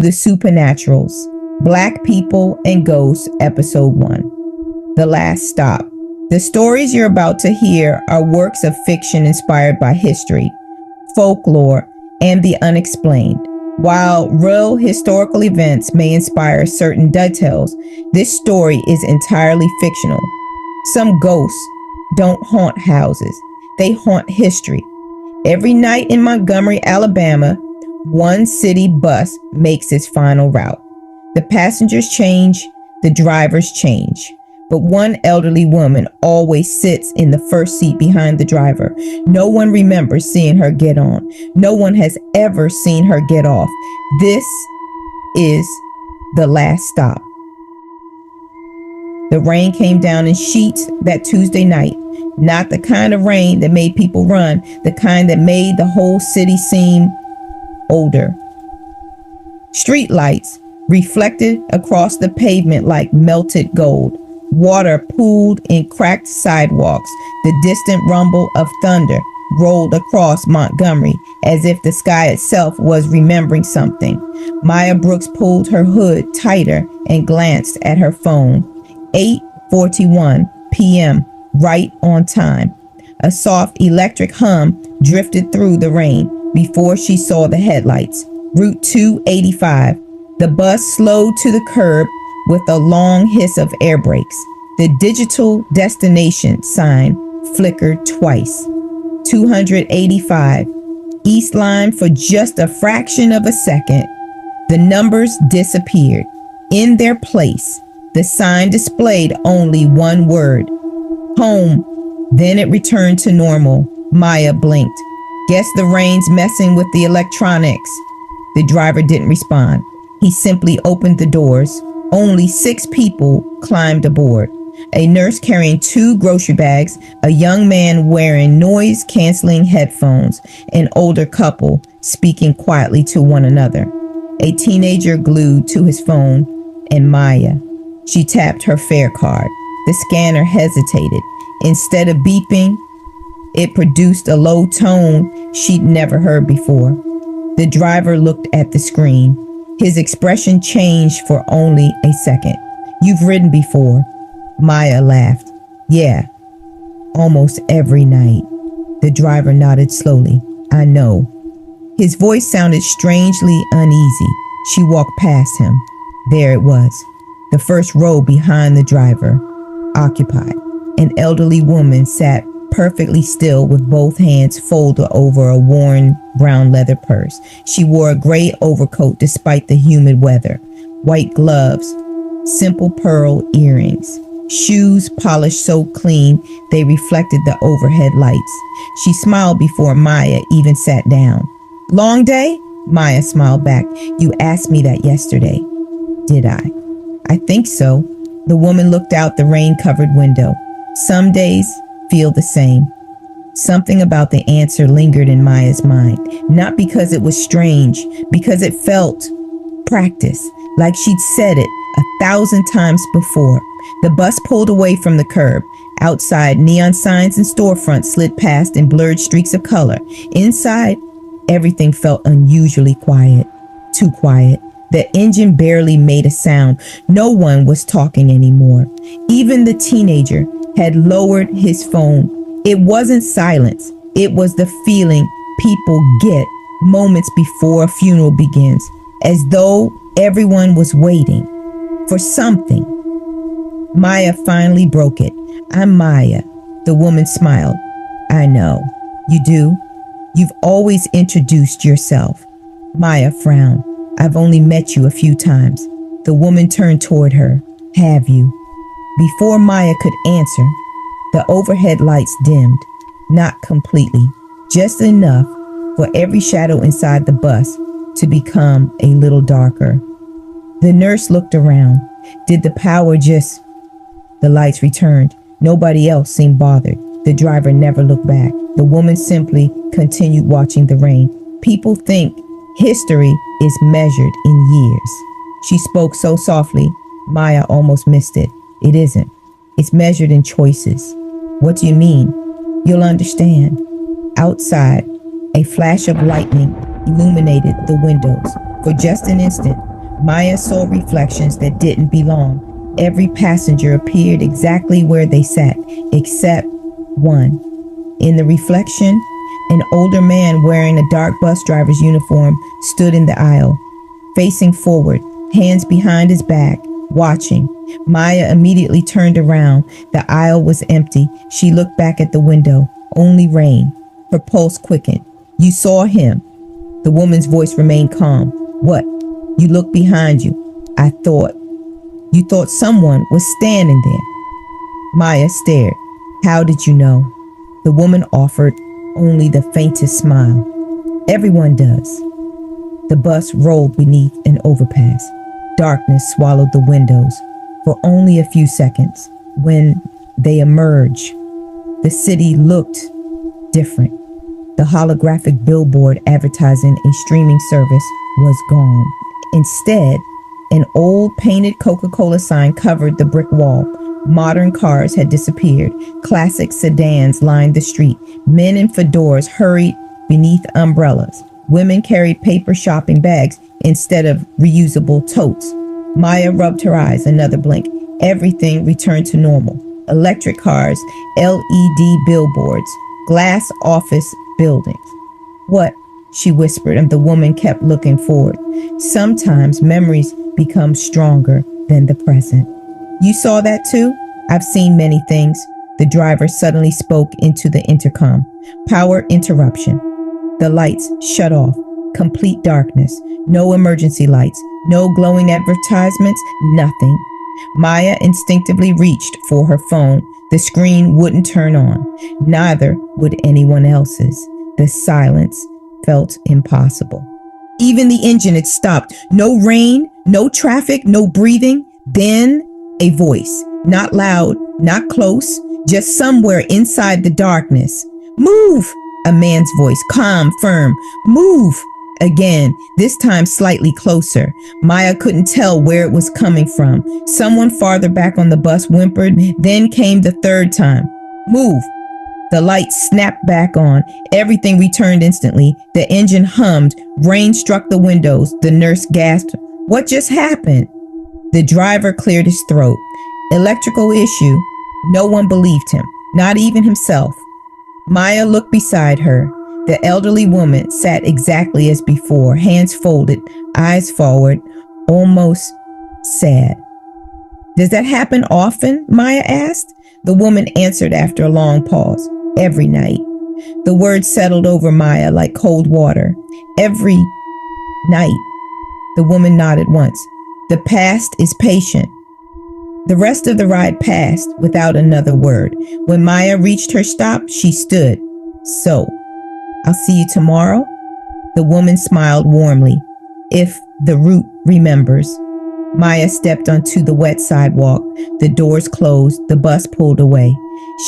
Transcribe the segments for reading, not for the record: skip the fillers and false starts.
The Supernaturals, Black People and Ghosts, Episode 1. The Last Stop. The stories you're about to hear are works of fiction inspired by history, folklore, and the unexplained. While real historical events may inspire certain details, this story is entirely fictional. Some ghosts don't haunt houses, they haunt history. Every night in Montgomery, Alabama, one city bus makes its final route. The passengers change, the drivers change. But one elderly woman always sits in the first seat behind the driver. No one remembers seeing her get on. No one has ever seen her get off. This is the last stop. The rain came down in sheets that Tuesday night. Not the kind of rain that made people run, the kind that made the whole city seem older. Street lights reflected across the pavement like melted gold. Water pooled in cracked sidewalks. The distant rumble of thunder rolled across Montgomery as if the sky itself was remembering something. Maya Brooks pulled her hood tighter and glanced at her phone. 8:41 p.m., right on time. A soft electric hum drifted through the rain before she saw the headlights. Route 285. The bus slowed to the curb with a long hiss of air brakes. The digital destination sign flickered twice. 285. East line for just a fraction of a second. The numbers disappeared. In their place, the sign displayed only one word: home. Then it returned to normal. Maya blinked. Guess the rain's messing with the electronics. The driver didn't respond. He simply opened the doors. Only 6 people climbed aboard. A nurse carrying 2 grocery bags, a young man wearing noise-canceling headphones, an older couple speaking quietly to one another, a teenager glued to his phone, and Maya. She tapped her fare card. The scanner hesitated. Instead of beeping, it produced a low tone she'd never heard before. The driver looked at the screen. His expression changed for only a second. You've ridden before. Maya laughed. Yeah, almost every night. The driver nodded slowly. I know. His voice sounded strangely uneasy. She walked past him. There it was. The first row behind the driver, occupied. An elderly woman sat perfectly still with both hands folded over a worn brown leather purse. She wore a gray overcoat despite the humid weather, white gloves, simple pearl earrings, shoes polished so clean they reflected the overhead lights. She smiled before Maya even sat down. Long day? Maya smiled back. You asked me that yesterday. Did I? I think so. The woman looked out the rain-covered window. Some days feel the same. Something about the answer lingered in Maya's mind, not because it was strange, because it felt practice, like she'd said it 1,000 times before. The bus pulled away from the curb. Outside, neon signs and storefronts slid past in blurred streaks of color. Inside, everything felt unusually quiet, too quiet. The engine barely made a sound. No one was talking anymore. Even the teenager had lowered his phone. It wasn't silence. It was the feeling people get moments before a funeral begins, as though everyone was waiting for something. Maya finally broke it. I'm Maya. The woman smiled. I know. You do? You've always introduced yourself. Maya frowned. I've only met you a few times. The woman turned toward her. Have you? Before Maya could answer, the overhead lights dimmed. Not completely, just enough for every shadow inside the bus to become a little darker. The nurse looked around. Did the power just... The lights returned. Nobody else seemed bothered. The driver never looked back. The woman simply continued watching the rain. People think history is measured in years. She spoke so softly, Maya almost missed it. It isn't. It's measured in choices. What do you mean? You'll understand. Outside, a flash of lightning illuminated the windows. For just an instant, Maya saw reflections that didn't belong. Every passenger appeared exactly where they sat, except one. In the reflection, an older man wearing a dark bus driver's uniform stood in the aisle, facing forward, hands behind his back, watching. Maya immediately turned around. The aisle was empty. She looked back at the window. Only rain. Her pulse quickened. You saw him. The woman's voice remained calm. What? You looked behind you. I thought. You thought someone was standing there. Maya stared. How did you know? The woman offered only the faintest smile. Everyone does. The bus rolled beneath an overpass. Darkness swallowed the windows for only a few seconds. When they emerged, the city looked different. The holographic billboard advertising a streaming service was gone. Instead, an old painted Coca-Cola sign covered the brick wall. Modern cars had disappeared. Classic sedans lined the street. Men in fedoras hurried beneath umbrellas. Women carried paper shopping bags instead of reusable totes. Maya rubbed her eyes, another blink. Everything returned to normal. Electric cars, LED billboards, glass office buildings. What? She whispered, and the woman kept looking forward. Sometimes memories become stronger than the present. You saw that too? I've seen many things. The driver suddenly spoke into the intercom. Power interruption. The lights shut off. Complete darkness. No emergency lights. No glowing advertisements. Nothing. Maya instinctively reached for her phone. The screen wouldn't turn on. Neither would anyone else's. The silence felt impossible. Even the engine had stopped. No rain, no traffic, no breathing. Then a voice. Not loud, not close, just somewhere inside the darkness. Move! A man's voice, calm, firm. Move! Again, this time slightly closer. Maya couldn't tell where it was coming from. Someone farther back on the bus whimpered. Then came the third time. Move! The lights snapped back on. Everything returned instantly. The engine hummed. Rain struck the windows. The nurse gasped. What just happened? The driver cleared his throat. Electrical issue. No one believed him, not even himself. Maya looked beside her. The elderly woman sat exactly as before, hands folded, eyes forward, almost sad. Does that happen often? Maya asked. The woman answered after a long pause. Every night. The words settled over Maya like cold water. Every night. The woman nodded once. The past is patient. The rest of the ride passed without another word. When Maya reached her stop, she stood. So, I'll see you tomorrow? The woman smiled warmly. If the route remembers. Maya stepped onto the wet sidewalk. The doors closed. The bus pulled away.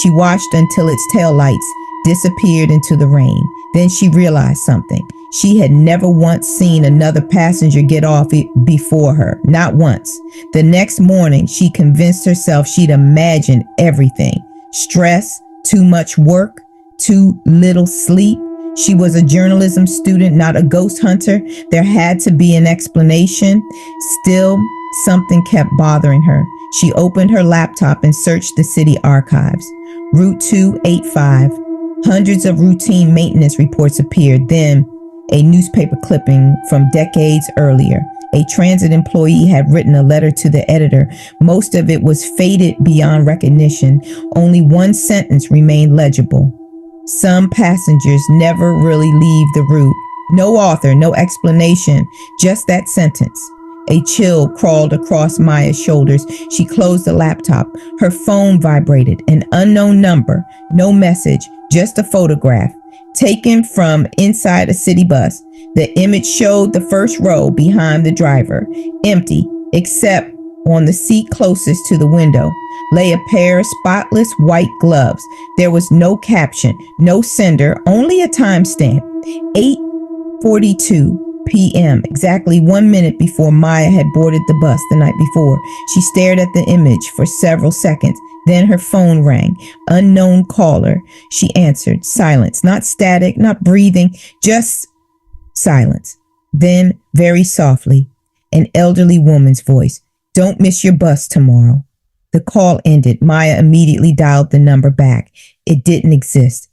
She watched until its taillights disappeared into the rain. Then she realized something. She had never once seen another passenger get off before her. Not once. The next morning, she convinced herself she'd imagined everything. Stress, too much work, too little sleep. She was a journalism student, not a ghost hunter. There had to be an explanation. Still, something kept bothering her. She opened her laptop and searched the city archives. Route 285. Hundreds of routine maintenance reports appeared. Then, a newspaper clipping from decades earlier. A transit employee had written a letter to the editor. Most of it was faded beyond recognition. Only one sentence remained legible. Some passengers never really leave the route. No author, no explanation, just that sentence. A chill crawled across Maya's shoulders. She closed the laptop. Her phone vibrated. An unknown number. No message, just a photograph. Taken from inside a city bus. The image showed the first row behind the driver. Empty, except on the seat closest to the window lay a pair of spotless white gloves. There was no caption, no sender, only a timestamp. 8:42 p.m., exactly 1 minute before Maya had boarded the bus the night before. She stared at the image for several seconds. Then her phone rang. Unknown caller. She answered. Silence. Not static, not breathing, just silence. Then, very softly, an elderly woman's voice. Don't miss your bus tomorrow. The call ended. Maya immediately dialed the number back. It didn't exist.